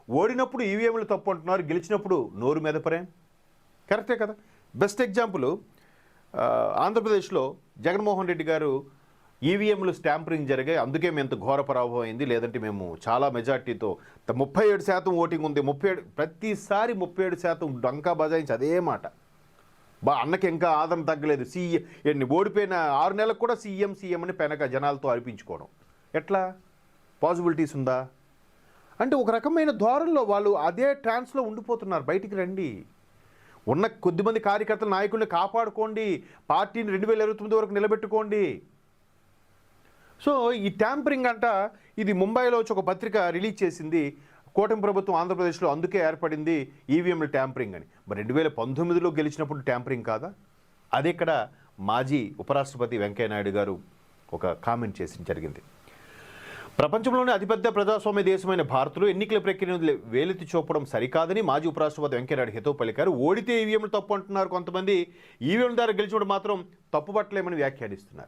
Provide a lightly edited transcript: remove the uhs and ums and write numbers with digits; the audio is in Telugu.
ఓడినప్పుడు ఈవీఎంలు తప్పు అంటున్నారు, గెలిచినప్పుడు నోరు మెదపరే. కరెక్టే కదా. బెస్ట్ ఎగ్జాంపుల్ ఆంధ్రప్రదేశ్లో జగన్మోహన్ రెడ్డి గారు ఈవీఎంలు స్టాంపరింగ్ జరిగాయి, అందుకే మేము ఇంత ఘోర పరాభవం అయింది, లేదంటే మేము చాలా మెజార్టీతో 37% ఓటింగ్ ఉంది, 37 ప్రతిసారి 37% డంకా బజాయించి అదే మాట. అన్నకి ఇంకా ఆదరణ తగ్గలేదు, సీఎం ఓడిపోయిన 6 నెలలకు కూడా సీఎం అని పెనక జనాలతో అనిపించుకోవడం ఎట్లా పాసిబిలిటీస్ ఉందా? అంటే ఒక రకమైన ధోరణిలో వాళ్ళు అదే ట్రాన్స్లో ఉండిపోతున్నారు. బయటికి రండి, ఉన్న కొద్దిమంది కార్యకర్తల నాయకుల్ని కాపాడుకోండి, పార్టీని 2029 వరకు నిలబెట్టుకోండి. సో ఈ ట్యాంపరింగ్ అంట, ఇది ముంబైలో వచ్చి ఒక పత్రిక రిలీజ్ చేసింది, కూటమి ప్రభుత్వం ఆంధ్రప్రదేశ్లో అందుకే ఏర్పడింది ఈవీఎంలు ట్యాంపరింగ్ అని. మరి 2019లో గెలిచినప్పుడు ట్యాంపరింగ్ కాదా? అది ఇక్కడ మాజీ ఉపరాష్ట్రపతి వెంకయ్యనాయుడు గారు ఒక కామెంట్ చేసి జరిగింది. ప్రపంచంలోనే అతిపెద్ద ప్రజాస్వామ్య దేశమైన భారత్లో ఎన్నికల ప్రక్రియను వేలెత్తి చూపడం సరికాదని మాజీ ఉపరాష్ట్రపతి వెంకయ్యనాయుడు హితవు పలికారు. ఓడితే ఈవీఎంలు తప్పు అంటున్నారు కొంతమంది, ఈవీఎం ద్వారా గెలిచినప్పుడు మాత్రం తప్పు పట్టలేమని వ్యాఖ్యానిస్తున్నారు.